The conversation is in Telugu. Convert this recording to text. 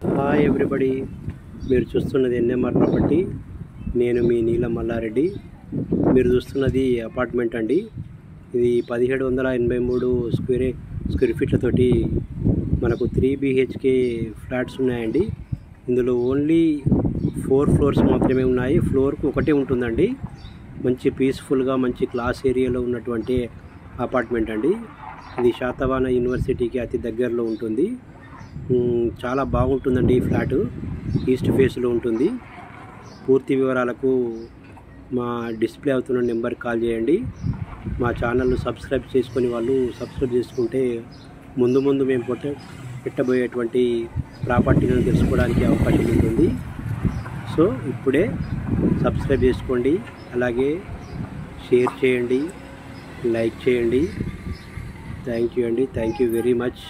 హాయ్ ఎవ్రీబడి, మీరు చూస్తున్నది ఎన్ఎంఆర్ ప్రాపర్టీ. నేను మీ నీలం మల్లారెడ్డి. మీరు చూస్తున్నది అపార్ట్మెంట్ అండి. ఇది 1783 స్క్వేర్ ఫీట్లతోటి మనకు 3 BHK ఫ్లాట్స్ ఉన్నాయండి. ఇందులో ఓన్లీ 4 ఫ్లోర్స్ మాత్రమే ఉన్నాయి. ఫ్లోర్కు ఒకటే ఉంటుందండి. మంచి పీస్ఫుల్గా మంచి క్లాస్ ఏరియాలో ఉన్నటువంటి అపార్ట్మెంట్ అండి. ఇది శాతవాహన యూనివర్సిటీకి అతి దగ్గరలో ఉంటుంది. చాలా బాగుంటుందండి. ఈ ఫ్లాట్ ఈస్ట్ ఫేస్లో ఉంటుంది. పూర్తి వివరాలకు మా డిస్ప్లే అవుతున్న నెంబర్కి కాల్ చేయండి. మా ఛానల్ను సబ్స్క్రైబ్ చేసుకుని వాళ్ళు సబ్స్క్రైబ్ చేసుకుంటే ముందు మేము పెట్టబోయేటువంటి ప్రాపర్టీలను తెలుసుకోవడానికి అవకాశం ఉంటుంది. సో ఇప్పుడే సబ్స్క్రైబ్ చేసుకోండి, అలాగే షేర్ చేయండి, లైక్ చేయండి. థ్యాంక్ యూ అండి. Thank you very much.